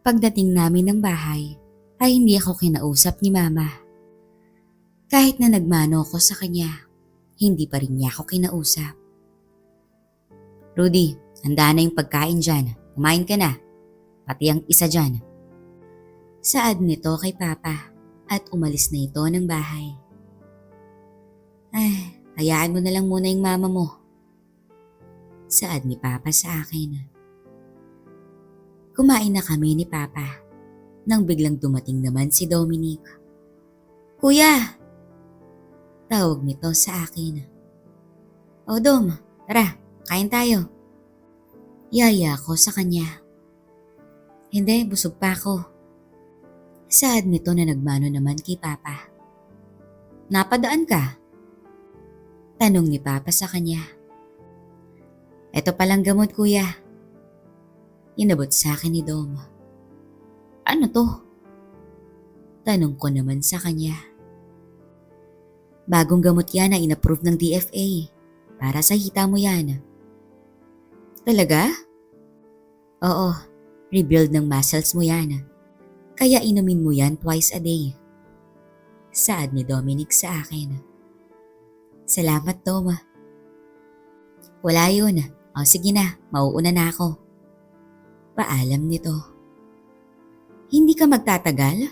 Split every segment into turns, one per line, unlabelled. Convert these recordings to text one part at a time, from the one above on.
Pagdating namin ng bahay, ay hindi ako kinausap ni Mama. Kahit na nagmano ako sa kanya, hindi pa rin niya ako kinausap. Rudy, handa na yung pagkain dyan. Kumain ka na. Pati ang isa dyan. Saad nito kay Papa at umalis na ito ng bahay. Ay, hayaan mo na lang muna yung mama mo. Saad ni Papa sa akin. Kumain na kami ni Papa nang biglang dumating naman si Dominic. Kuya! Tawag nito sa akin. O Dom, tara, kain tayo. Yaya ko sa kanya. Hindi, busog pa ako. Saad nito na nagmano naman kay Papa. Napadaan ka? Tanong ni Papa sa kanya. Eto palang gamot kuya. Inabot sa akin ni Dom. Ano to? Tanong ko naman sa kanya. Bagong gamot yan na inapprove ng DFA. Para sa hita mo yan. Talaga? Oo, rebuild ng muscles mo yan. Kaya inumin mo yan twice a day. Saad ni Dominic sa akin. Salamat Dom. Wala yun. O sige na, mauuna na ako. Paalam nito. Hindi ka magtatagal?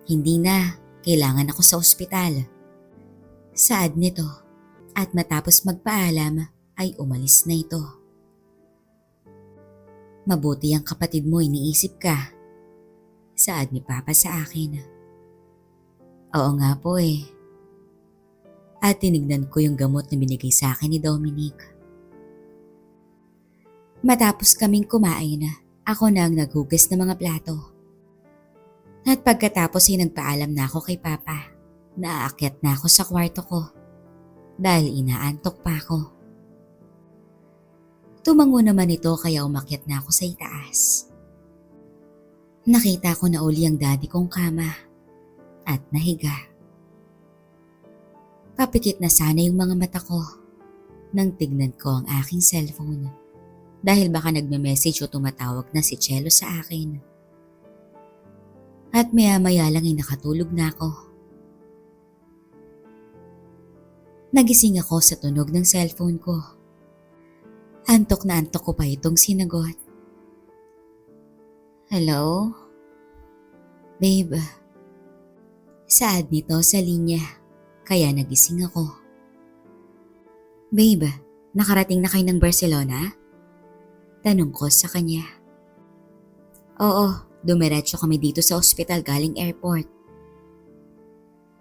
Hindi na, kailangan ako sa ospital. Saad nito at matapos magpaalam ay umalis na ito. Mabuti ang kapatid mo, iniisip ka. Saad ni Papa sa akin. Oo nga po eh. At tinignan ko yung gamot na binigay sa akin ni Dominic. Matapos kaming kumain, ako na ang naghugas ng mga plato. At pagkatapos ay nagpaalam na ako kay Papa. Naaakyat na ako sa kwarto ko dahil inaantok pa ako. Tumango naman ito kaya umakyat na ako sa itaas. Nakita ko na uli ang daddy kong kama at nahiga. Papikit na sana yung mga mata ko nang tignan ko ang aking cellphone dahil baka nagme-message o tumatawag na si Chelo sa akin. At maya-maya lang ay nakatulog na ako. Nagising ako sa tunog ng cellphone ko. Antok na antok ko pa itong sinagot. Hello? Babe. Saad nito sa linya, kaya nagising ako. Babe, nakarating na kayo ng Barcelona? Tanong ko sa kanya. Oo, dumiretso kami dito sa ospital galing airport.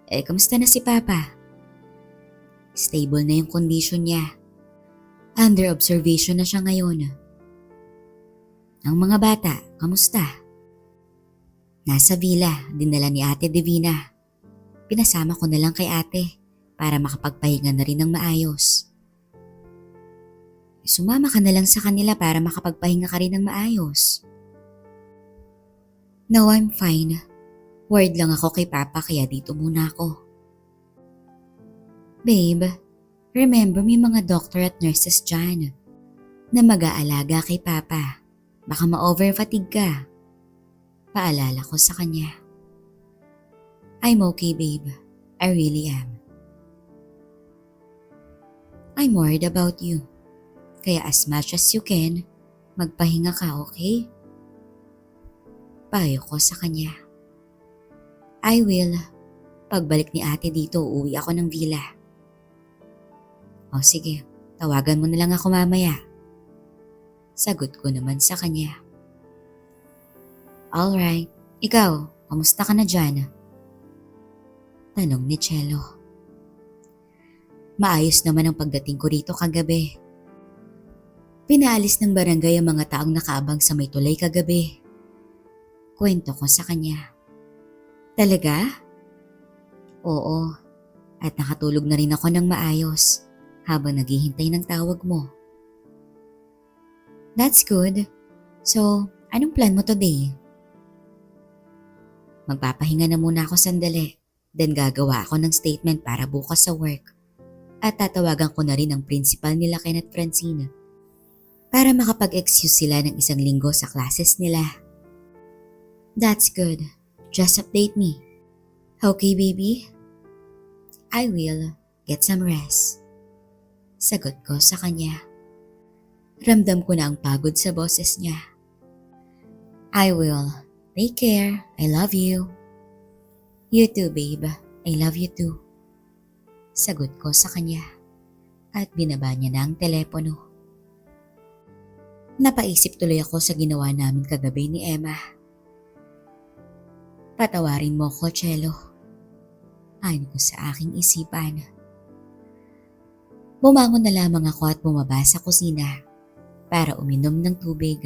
Kamusta na si Papa? Stable na yung kondisyon niya. Under observation na siya ngayon. Ang mga bata, kamusta? Nasa villa, dinala ni Ate Divina. Pinasama ko na lang kay ate para makapagpahinga na rin ng maayos. Sumama ka na lang sa kanila para makapagpahinga ka rin ng maayos. No, I'm fine. Worried lang ako kay Papa kaya dito muna ako. Babe, remember may mga doctor at nurses dyan na mag-aalaga kay Papa. Baka ma-overfatigue ka. Paalala ko sa kanya. I'm okay, babe. I really am. I'm worried about you. Kaya as much as you can, magpahinga ka, okay? Payo ko sa kanya. I will. Pagbalik ni ate dito, uuwi ako ng villa. O sige, tawagan mo na lang ako mamaya. Sagot ko naman sa kanya. Alright, ikaw, kamusta ka na dyan? Tanong ni Chelo. Maayos naman ang pagdating ko rito kagabi. Pinaalis ng barangay ang mga taong nakaabang sa may tulay kagabi. Kwento ko sa kanya. Talaga? Oo, at nakatulog na rin ako ng maayos habang naghihintay ng tawag mo. That's good. So, anong plan mo today? Magpapahinga na muna ako sandali, then gagawa ako ng statement para bukas sa work. At tatawagan ko na rin ang principal nila Ken at Francine para makapag-excuse sila ng 1 linggo sa classes nila. That's good. Just update me. Okay, baby? I will. Get some rest. Sagot ko sa kanya. Ramdam ko na ang pagod sa boses niya. I will. Take care. I love you. You too, babe. I love you too. Sagot ko sa kanya at binaba niya na ang telepono. Napaisip tuloy ako sa ginawa namin kagabi ni Emma. Patawarin mo ko, Chelo. Ayon ko sa aking isipan. Bumangon na lamang ako at bumaba sa kusina para uminom ng tubig.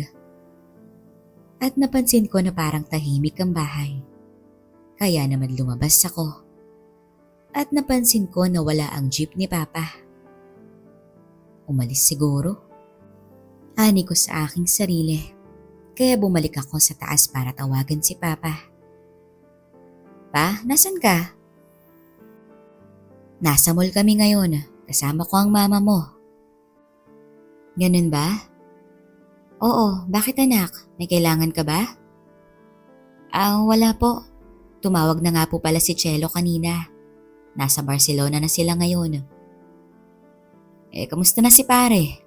At napansin ko na parang tahimik ang bahay. Kaya naman lumabas ako. At napansin ko na wala ang jeep ni Papa. Umalis siguro. Ani ko sa aking sarili. Kaya bumalik ako sa taas para tawagan si Papa. Pa, nasan ka? Nasa mall kami ngayon. Kasama ko ang mama mo. Ganun ba? Oo, bakit anak? May kailangan ka ba? Wala po. Tumawag na nga po pala si Chelo kanina. Nasa Barcelona na sila ngayon. Kamusta na si pare?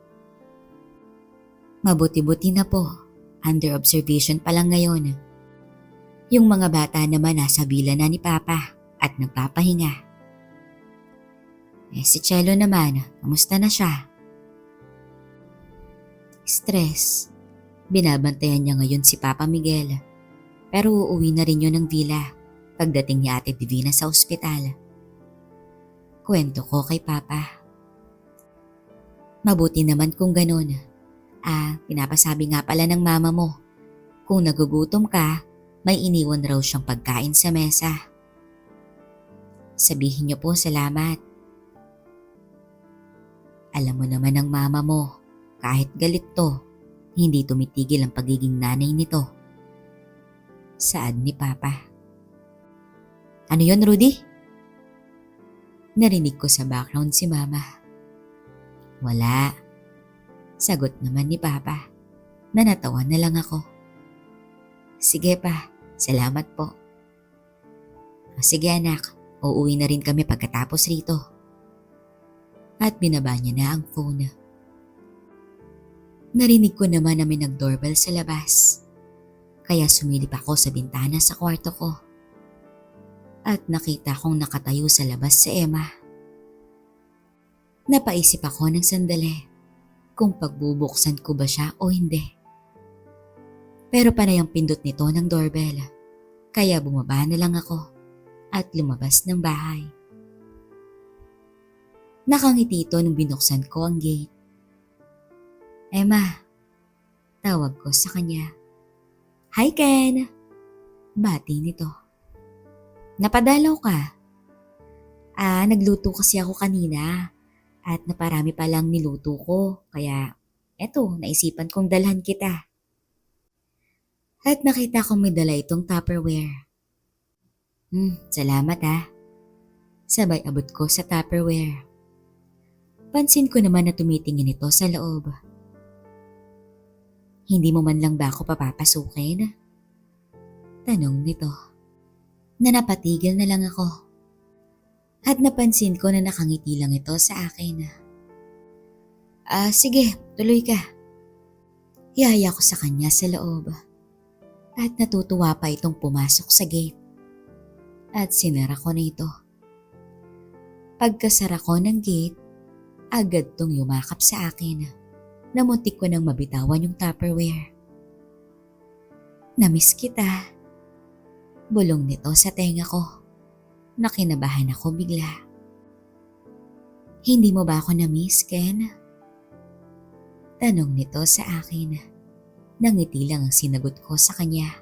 Mabuti-buti na po. Under observation pa lang ngayon. Yung mga bata naman nasa villa na ni Papa at nagpapahinga. Si Chelo naman, kamusta na siya? Stress. Binabantayan niya ngayon si Papa Miguel. Pero uuwi na rin yun ng villa pagdating ni Ate Divina sa ospital. Kwento ko kay Papa. Mabuti naman kung ganun. Pinapasabi nga pala ng mama mo, kung nagugutom ka, may iniwan raw siyang pagkain sa mesa. Sabihin niyo po salamat. Alam mo naman ng mama mo, kahit galit to, hindi tumitigil ang pagiging nanay nito. Saad ni Papa. Ano yon, Rudy? Narinig ko sa background si Mama. Wala. Sagot naman ni Papa. Nanatawa na lang ako. Sige pa, salamat po. Sige anak, uuwi na rin kami pagkatapos rito. At binaba niya na ang phone. Narinig ko naman na may nag-doorbell sa labas. Kaya sumilip ako sa bintana sa kwarto ko. At nakita kong nakatayo sa labas si Emma. Napaisip ako ng sandali kung pagbubuksan ko ba siya o hindi. Pero panay ang pindot nito ng doorbell. Kaya bumaba na lang ako at lumabas ng bahay. Nakangiti ito nung binuksan ko ang gate. Emma, tawag ko sa kanya. Hi Ken! Bati nito. Napadalaw ka? Nagluto kasi ako kanina at naparami pa lang niluto ko kaya eto naisipan kong dalhan kita. At nakita kong may dala itong Tupperware. Salamat ha. Sabay abot ko sa Tupperware. Pansin ko naman na tumitingin ito sa loob. Hindi mo man lang ba ako papapasukin? Tanong nito. Napatigil na lang ako. At napansin ko na nakangiti lang ito sa akin. Sige, tuloy ka. Hiyaya ko sa kanya sa loob. At natutuwa pa itong pumasok sa gate. At sinara ko na ito. Pagkasara ko ng gate, agad tong yumakap sa akin. Namuntik ko nang mabitawan yung Tupperware. Namiss kita. Bulong nito sa tenga ko. Nakinabahan ako bigla. Hindi mo ba ako namiss, Ken? Tanong nito sa akin. Nangiti lang ang sinagot ko sa kanya.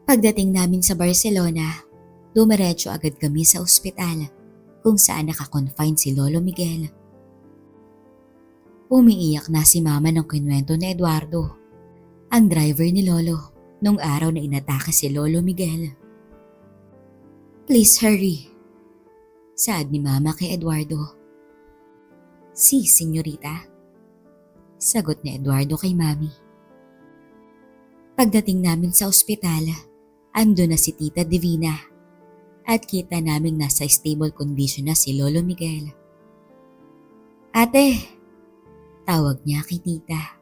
Pagdating namin sa Barcelona, dumiretso agad kami sa ospital kung saan nakakonfine si Lolo Miguel. Umiiyak na si Mama ng kinuwento ni Eduardo, ang driver ni Lolo, nung araw na inatake si Lolo Miguel. Please hurry, saad ni Mama kay Eduardo. Si, senyorita, sagot ni Eduardo kay Mami. Pagdating namin sa ospital, ando na si Tita Divina at kita naming nasa stable condition na si Lolo Miguel. Ate, tawag niya kay Tita.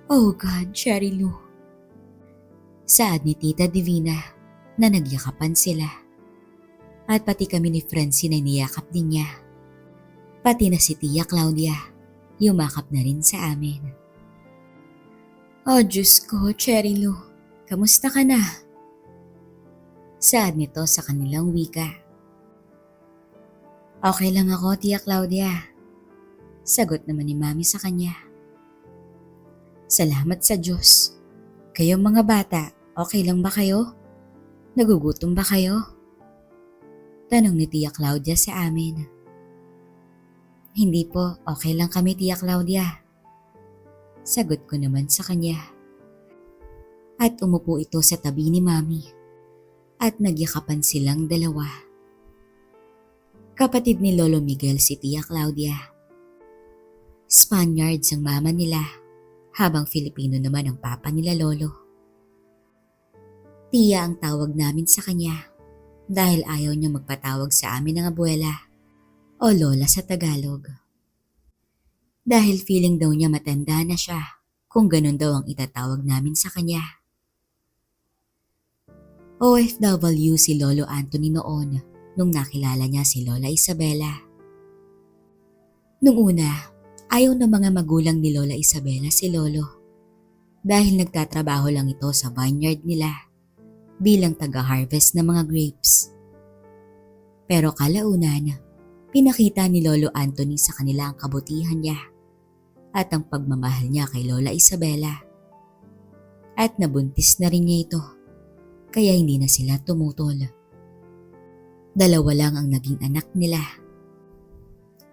Oh God, Cherry Lou. Saad ni Tita Divina na nagyakapan sila. At pati kami ni Francine ay niyakap din niya. Pati na si Tia Claudia, yumakap na rin sa amin. Oh Diyos ko, Cherry Lou, kamusta ka na? Saad nito sa kanilang wika. Okay lang ako, Tia Claudia. Sagot naman ni Mami sa kanya. Salamat sa Diyos. Kayong mga bata, okay lang ba kayo? Nagugutom ba kayo? Tanong ni Tia Claudia sa amin. Hindi po, okay lang kami Tia Claudia. Sagot ko naman sa kanya. At umupo ito sa tabi ni Mami. At nagyakapan silang dalawa. Kapatid ni Lolo Miguel si Tia Claudia. Spaniards ang mama nila, habang Filipino naman ang papa nila Lolo. Tia ang tawag namin sa kanya. Dahil ayaw niya magpatawag sa amin ng abuela o lola sa Tagalog. Dahil feeling daw niya matanda na siya kung ganun daw ang itatawag namin sa kanya. OFW si Lolo Anthony noon nung nakilala niya si Lola Isabela. Nung una, ayaw ng mga magulang ni Lola Isabela si Lolo dahil nagtatrabaho lang ito sa vineyard nila bilang taga-harvest ng mga grapes. Pero kalaunan, pinakita ni Lolo Anthony sa kanila ang kabutihan niya at ang pagmamahal niya kay Lola Isabela. At nabuntis na rin niya ito, kaya hindi na sila tumutol. Dalawa lang ang naging anak nila.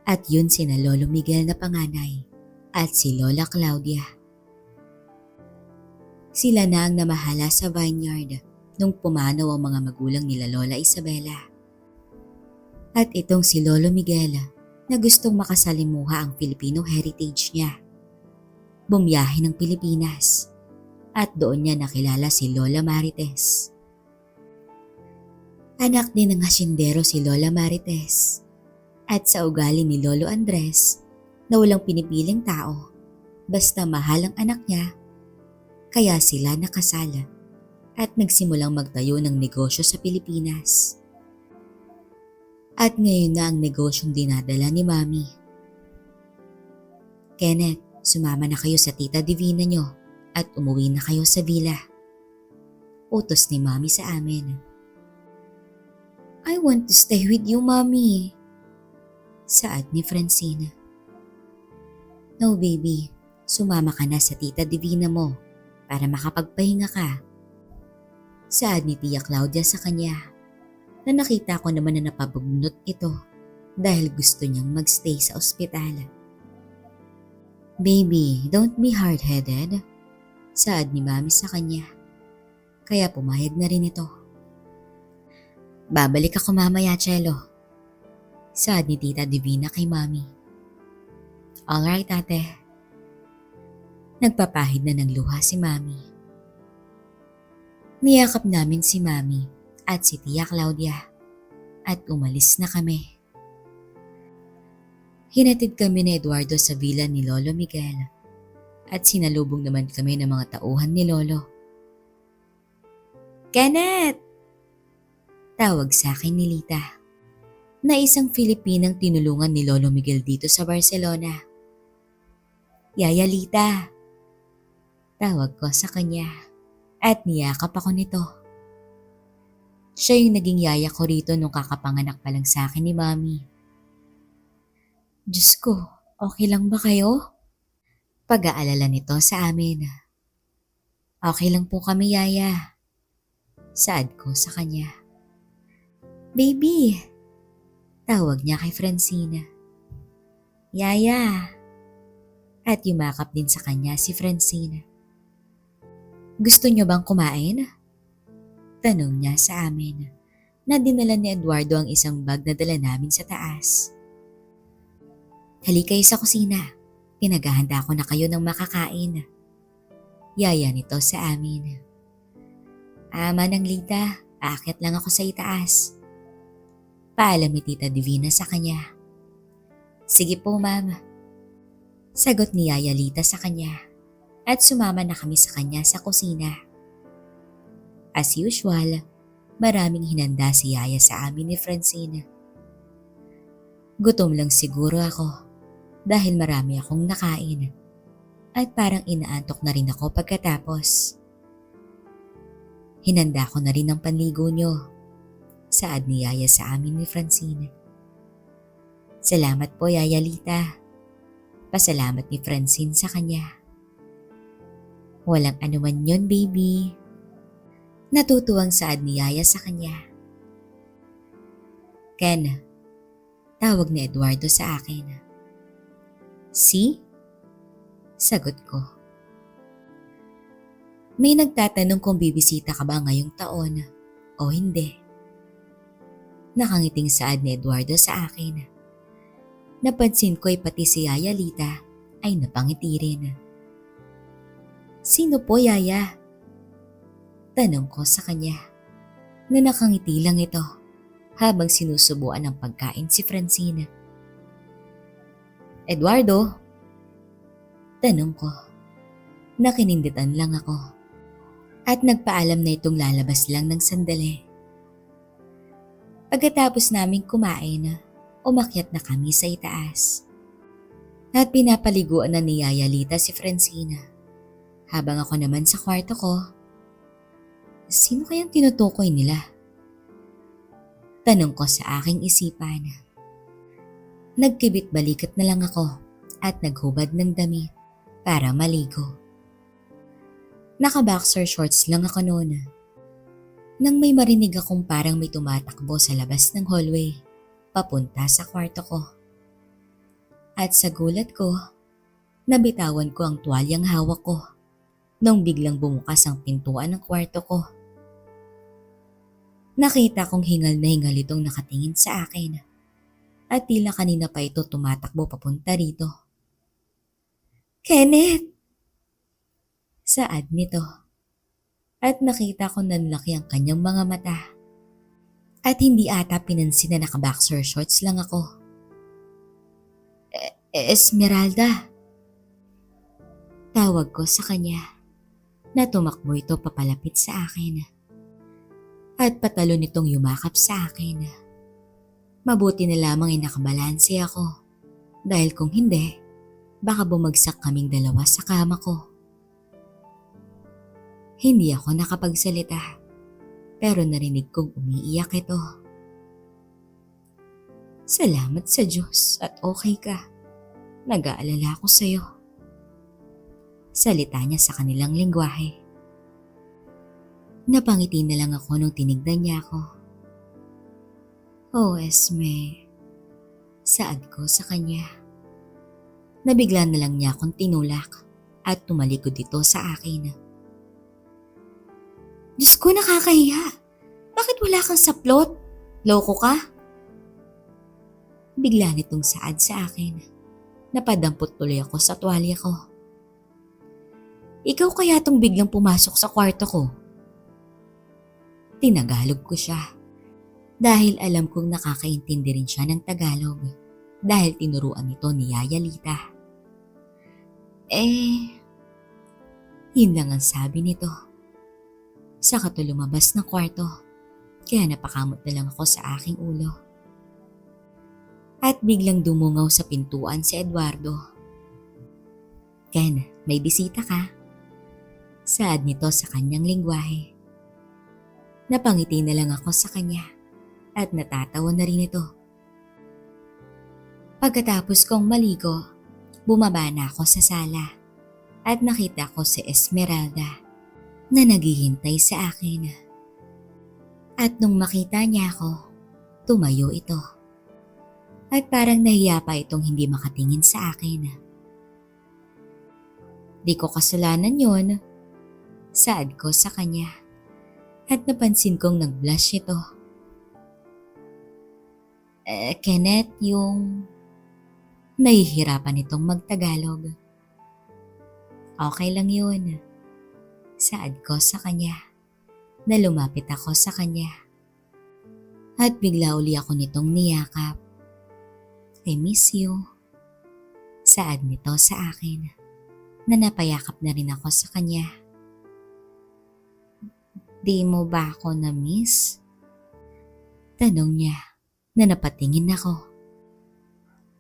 At yun sina Lolo Miguel na panganay at si Lola Claudia. Sila na ang namahala sa vineyard nung pumanaw ang mga magulang nila Lola Isabela. At itong si Lolo Miguel na gustong makasalimuha ang Filipino heritage niya. Bumiyahe ng Pilipinas at doon niya nakilala si Lola Marites. Anak din ng hasyendero si Lola Marites at sa ugali ni Lolo Andres na walang pinipiling tao basta mahal ang anak niya, kaya sila nakasala at nagsimulang magtayo ng negosyo sa Pilipinas. At ngayon na ang negosyong dinadala ni Mami. Kenneth, sumama na kayo sa Tita Divina nyo at umuwi na kayo sa villa. Utos ni Mami sa amin. I want to stay with you, Mami. Saad ni Francine. No baby, sumama ka na sa Tita Divina mo para makapagpahinga ka. Saad ni Tia Claudia sa kanya na nakita ko naman na napabugnot ito dahil gusto niyang magstay sa ospital. Baby, don't be hard-headed. Saad ni Mami sa kanya. Kaya pumayag na rin ito. Babalik ako mamaya, Chelo. Saad ni Tita Divina kay Mami. Alright, ate. Nagpapahid na ng luha si Mami. Niyakap namin si Mami at si Tia Claudia at umalis na kami. Hinatid kami ni Eduardo sa villa ni Lolo Miguel at sinalubong naman kami ng mga tauhan ni Lolo. Kenneth! Tawag sa akin ni Lita, na isang Filipinang tinulungan ni Lolo Miguel dito sa Barcelona. Yaya Lita! Tawag ko sa kanya. At niyakap ako nito. Siya yung naging yaya ko rito nung kakapanganak pa lang sa akin ni Mami. Diyos ko, okay lang ba kayo? Pag-aalala nito sa amin. Okay lang po kami, Yaya. Saad ko sa kanya. Baby! Tawag niya kay Francine. Yaya! At yumakap din sa kanya si Francine. Gusto niyo bang kumain? Tanong niya sa amin na dinala ni Eduardo ang isang bag na dala namin sa taas. Halika kayo sa kusina. Pinaghahanda ko na kayo ng makakain. yaya nito sa amin. Manang Lita, aakyat lang ako sa itaas. Paalam ni Tita Divina sa kanya. Sige po ma'am. Sagot ni Yaya Lita sa kanya at sumama na kami sa kanya sa kusina. As usual, maraming hinanda si Yaya sa amin ni Francine. Gutom lang siguro ako dahil marami akong nakain at parang inaantok na rin ako pagkatapos. Hinanda ko na rin ang panligo nyo, saad ni Yaya sa amin ni Francine. Salamat po Yaya Lita. Pasalamat ni Francine sa kanya. Walang anuman yun baby. Natutuwang saad ni Yaya sa kanya. Ken, tawag ni Eduardo sa akin. Si? Sagot ko. May nagtatanong kung bibisita ka ba ngayong taon o hindi. Nakangiting saad ni Eduardo sa akin. Napansin ko'y pati si Yaya Lita ay napangiti rin. Sino po Yaya? Tanong ko sa kanya na nakangiti lang ito habang sinusubuan ng pagkain si Francine. Eduardo? Tanong ko. Nakininditan lang ako at nagpaalam na itong lalabas lang ng sandali. Pagkatapos naming kumain, umakyat na kami sa itaas. At pinapaliguan na ni Yaya Lita si Francine. Habang ako naman sa kwarto ko, sino kayang tinutukoy nila? Tanong ko sa aking isipan. Nagkibit balikat na lang ako at naghubad ng damit para maligo. Naka-boxer shorts lang ako noon. Nang may marinig akong parang may tumatakbo sa labas ng hallway, papunta sa kwarto ko. At sa gulat ko, nabitawan ko ang tuwalyang hawak ko nang biglang bumukas ang pintuan ng kwarto ko. Nakita kong hingal na hingal itong nakatingin sa akin at tila kanina pa ito tumatakbo papunta rito. Kenneth! Saad nito at nakita ko nanlaki ang kanyang mga mata at hindi ata pinansin na naka-boxer shorts lang ako. Esmeralda! Tawag ko sa kanya na tumakbo ito papalapit sa akin at patalo nitong yumakap sa akin. Mabuti na lamang ay nakabalanse ako dahil kung hindi, baka bumagsak kaming dalawa sa kama ko. Hindi ako nakapagsalita pero narinig kong umiiyak ito. Salamat sa Diyos at okay ka. Nag-aalala ako sa'yo. Salita niya sa kanilang lengguwahe. Napangiti na lang ako nung tinignan niya ako. Oh Esme, saad ko sa kanya. Nabigla na lang niya akong tinulak at tumalikod ito sa akin. Diyos ko, nakakahiya. Bakit wala kang saplot? Loko ka? Bigla nitong saad sa akin. Napadampot tuloy ako sa tuwalya ko. Ikaw kaya tong biglang pumasok sa kwarto ko? Tinagalog ko siya. Dahil alam kong nakakaintindi rin siya ng Tagalog. Dahil tinuruan nito ni Yaya Lita. Yun lang ang sabi nito. Saka to lumabas ng kwarto. Kaya napakamot na lang ako sa aking ulo. At biglang dumungaw sa pintuan si Eduardo. Ken, may bisita ka? Saad nito sa kanyang lengguwahe. Napangiti na lang ako sa kanya at natatawa na rin ito. Pagkatapos kong maligo, bumaba na ako sa sala at nakita ko si Esmeralda na naghihintay sa akin. At nung makita niya ako, tumayo ito. At parang nahiya pa itong hindi makatingin sa akin. Di ko kasalanan yon, saad ko sa kanya. At napansin kong nag-blush ito. Kenneth, yung nahihirapan itong magtagalog. Okay lang yun. Saad ko sa kanya na lumapit ako sa kanya. At bigla uli ako nitong niyakap. I miss you. Saad nito sa akin na napayakap na rin ako sa kanya. Di mo ba ako na-miss? Tanong niya na napatingin ako.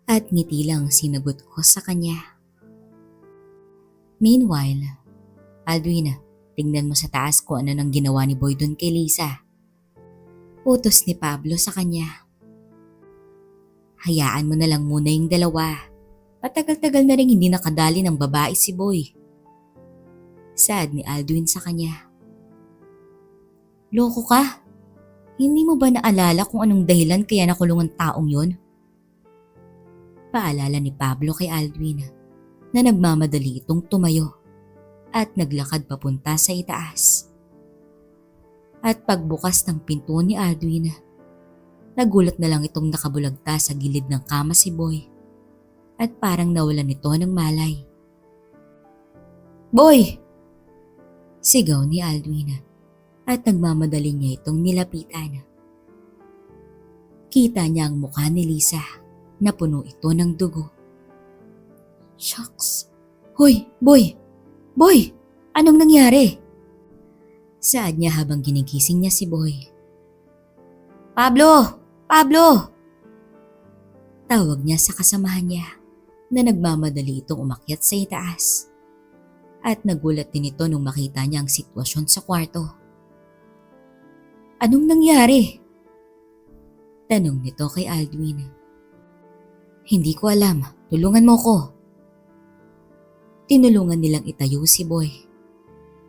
At ngiti lang sinagot ko sa kanya. Meanwhile, Aldwin, tingnan mo sa taas kung ano nang ginawa ni Boy dun kay Lisa. Utos ni Pablo sa kanya. Hayaan mo na lang muna yung dalawa. Patagal-tagal na rin hindi nakadali ng babae si Boy. Saad ni Aldwin sa kanya. Loko ka? Hindi mo ba naalala kung anong dahilan kaya nakulong ang taong yon? Paalala ni Pablo kay Aldwin na nagmamadali itong tumayo at naglakad papunta sa itaas. At pagbukas ng pinto ni Aldwin, nagulat na lang itong nakabulagta sa gilid ng kama si Boy at parang nawalan nito ng malay. Boy! Sigaw ni Aldwin at nagmamadali niya itong nilapitan. Kita niya ang mukha ni Lisa na puno ito ng dugo. Shucks! Hoy, Boy! Boy! Anong nangyari? Saad niya habang ginigising niya si Boy. Pablo! Pablo! Tawag niya sa kasamahan niya na nagmamadali itong umakyat sa itaas. At nagulat din ito nung makita niya ang sitwasyon sa kwarto. Anong nangyari? Tanong nito kay Aldwin. Hindi ko alam. Tulungan mo ko. Tinulungan nilang itayo si Boy.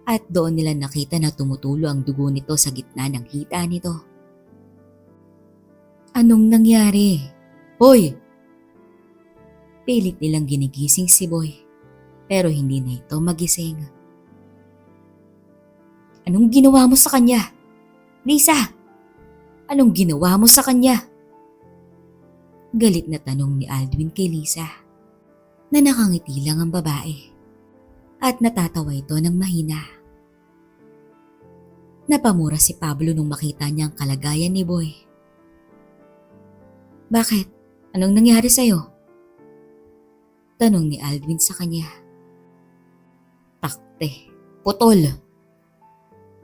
At doon nila nakita na tumutulo ang dugo nito sa gitna ng hita nito. Anong nangyari? Hoy! Pilit nilang ginigising si Boy, pero hindi na ito magising. Anong ginawa mo sa kanya? Lisa! Anong ginawa mo sa kanya? Galit na tanong ni Aldwin kay Lisa, na nakangiti lang ang babae. At natatawa ito ng mahina. Napamura si Pablo nung makita niya ang kalagayan ni Boy. Bakit? Anong nangyari sa'yo? Tanong ni Aldwin sa kanya. Takte, putol.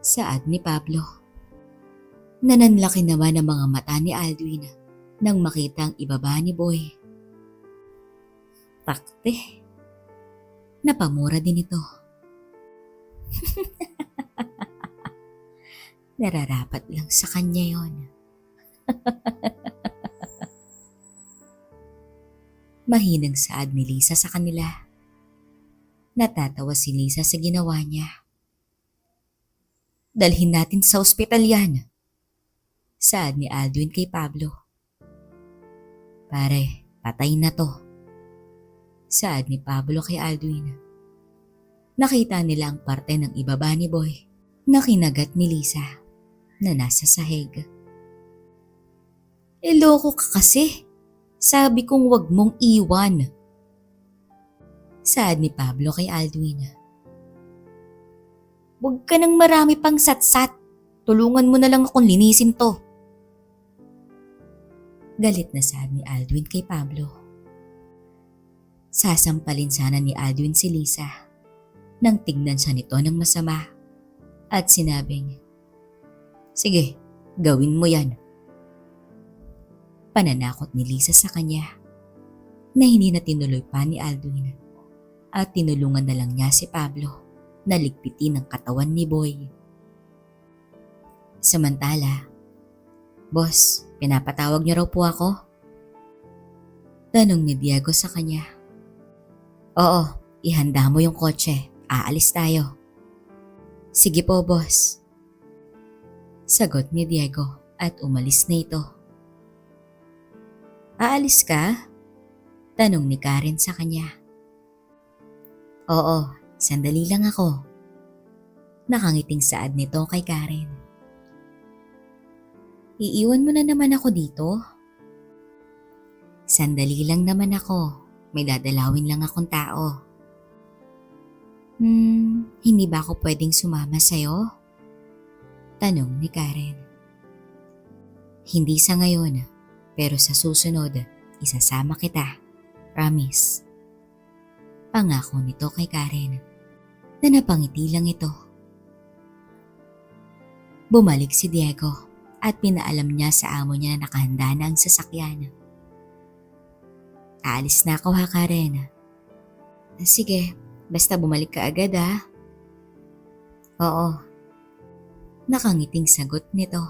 Saad ni Pablo. Nananlaki naman ang mga mata ni Aldwin nang makita ang ibaba ni Boy. Takte. Napamura din ito. Nararapat lang sa kanya yon. Mahinang saad ni Lisa sa kanila. Natatawa si Lisa sa ginawa niya. Dalhin natin sa ospital yan. Saad ni Aldwin kay Pablo. Pare, patay na to. Saad ni Pablo kay Aldwin. Nakita nila ang parte ng ibaba ni Boy na kinagat ni Lisa na nasa sahig. Loko ka kasi. Sabi kong wag mong iwan. Saad ni Pablo kay Aldwin. Wag ka nang marami pang satsat. Tulungan mo na lang akong linisin to. Galit na saad ni Aldwin kay Pablo. Sasampalin sana ni Aldwin si Lisa nang tignan siya nito ng masama at sinabing, sige, gawin mo yan. Pananakot ni Lisa sa kanya na hindi na tinuloy pa ni Aldwin at tinulungan na lang niya si Pablo na ligpitin ang katawan ni Boy. Samantala, Boss, pinapatawag niyo raw po ako? Tanong ni Diego sa kanya. Oo, ihanda mo yung kotse. Aalis tayo. Sige po, boss. Sagot ni Diego at umalis na ito. Aalis ka? Tanong ni Karen sa kanya. Oo, sandali lang ako. Nakangiting saad nito kay Karen. Iiwan mo na naman ako dito? Sandali lang naman ako. May dadalawin lang akong tao. Hindi ba ako pwedeng sumama sa'yo? Tanong ni Karen. Hindi sa ngayon, pero sa susunod, isasama kita. Promise. Pangako nito kay Karen na napangiti lang ito. Bumalik si Diego at pinaalam niya sa amo niya na nakahanda na ang sasakyan. Aalis na ako ha, Karen. Sige, basta bumalik ka agad ha. Oo. Nakangiting sagot nito.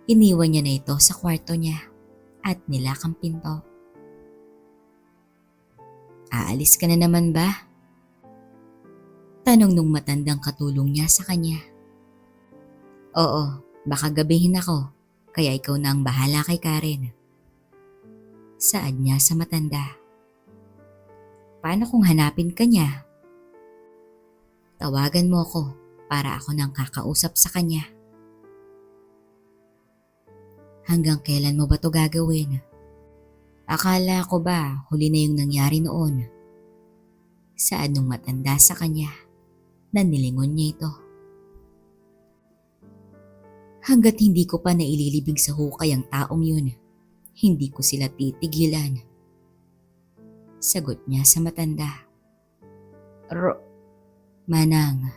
Iniwan niya na ito sa kwarto niya at nilak ang pinto. Aalis ka na naman ba? Tanong nung matandang katulong niya sa kanya. Oo, baka gabihin ako, kaya ikaw na ang bahala kay Karen. Saad niya sa matanda. Paano kung hanapin ka niya? Tawagan mo ako para ako nang kakausap sa kanya. Hanggang kailan mo ba to gagawin? Akala ko ba huli na yung nangyari noon? Saad nung matanda sa kanya na nilingon niya ito. Hanggat hindi ko pa naililibing sa hukay ang taong yun, hindi ko sila titigilan. Sagot niya sa matanda. Manang.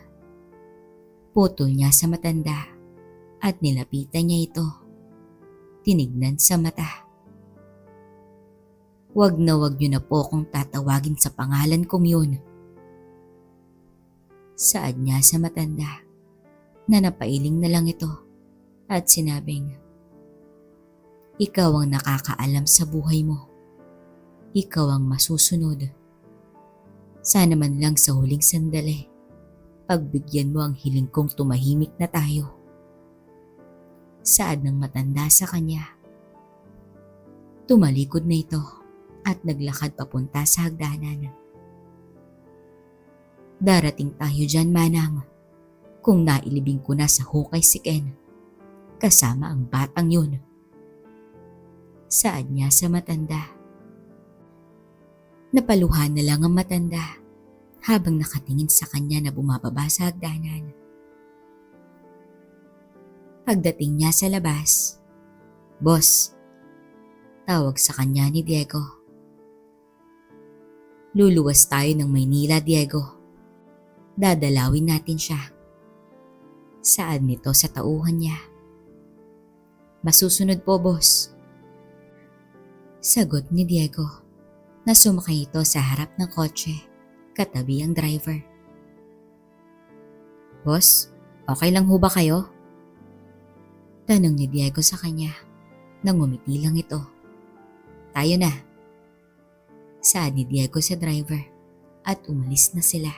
Putol niya sa matanda at nilapitan niya ito. Tinignan sa mata. Wag na wag niyo na po akong tatawagin sa pangalan kong yun. Saad niya sa matanda na napailing na lang ito at sinabing, ikaw ang nakakaalam sa buhay mo. Ikaw ang masusunod. Sana man lang sa huling sandali, pagbigyan mo ang hiling kong tumahimik na tayo. Saad ng matanda sa kanya. Tumalikod na ito at naglakad papunta sa hagdanan. Darating tayo dyan, Manang, kung nailibing ko na sa hukay si Ken, kasama ang batang yun. Saad niya sa matanda. Napaluhan na lang ang matanda habang nakatingin sa kanya na bumababa sa hagdanan. Pagdating niya sa labas, Boss, tawag sa kanya ni Diego. Luluwas tayo ng Maynila, Diego. Dadalawin natin siya. Saad nito sa tauhan niya. Masusunod po, boss. Sagot ni Diego na sumakay ito sa harap ng kotse, katabi ang driver. Boss, okay lang ho ba kayo? Tanong ni Diego sa kanya nang ngumiti lang ito. Tayo na. Saad ni Diego sa driver at umalis na sila.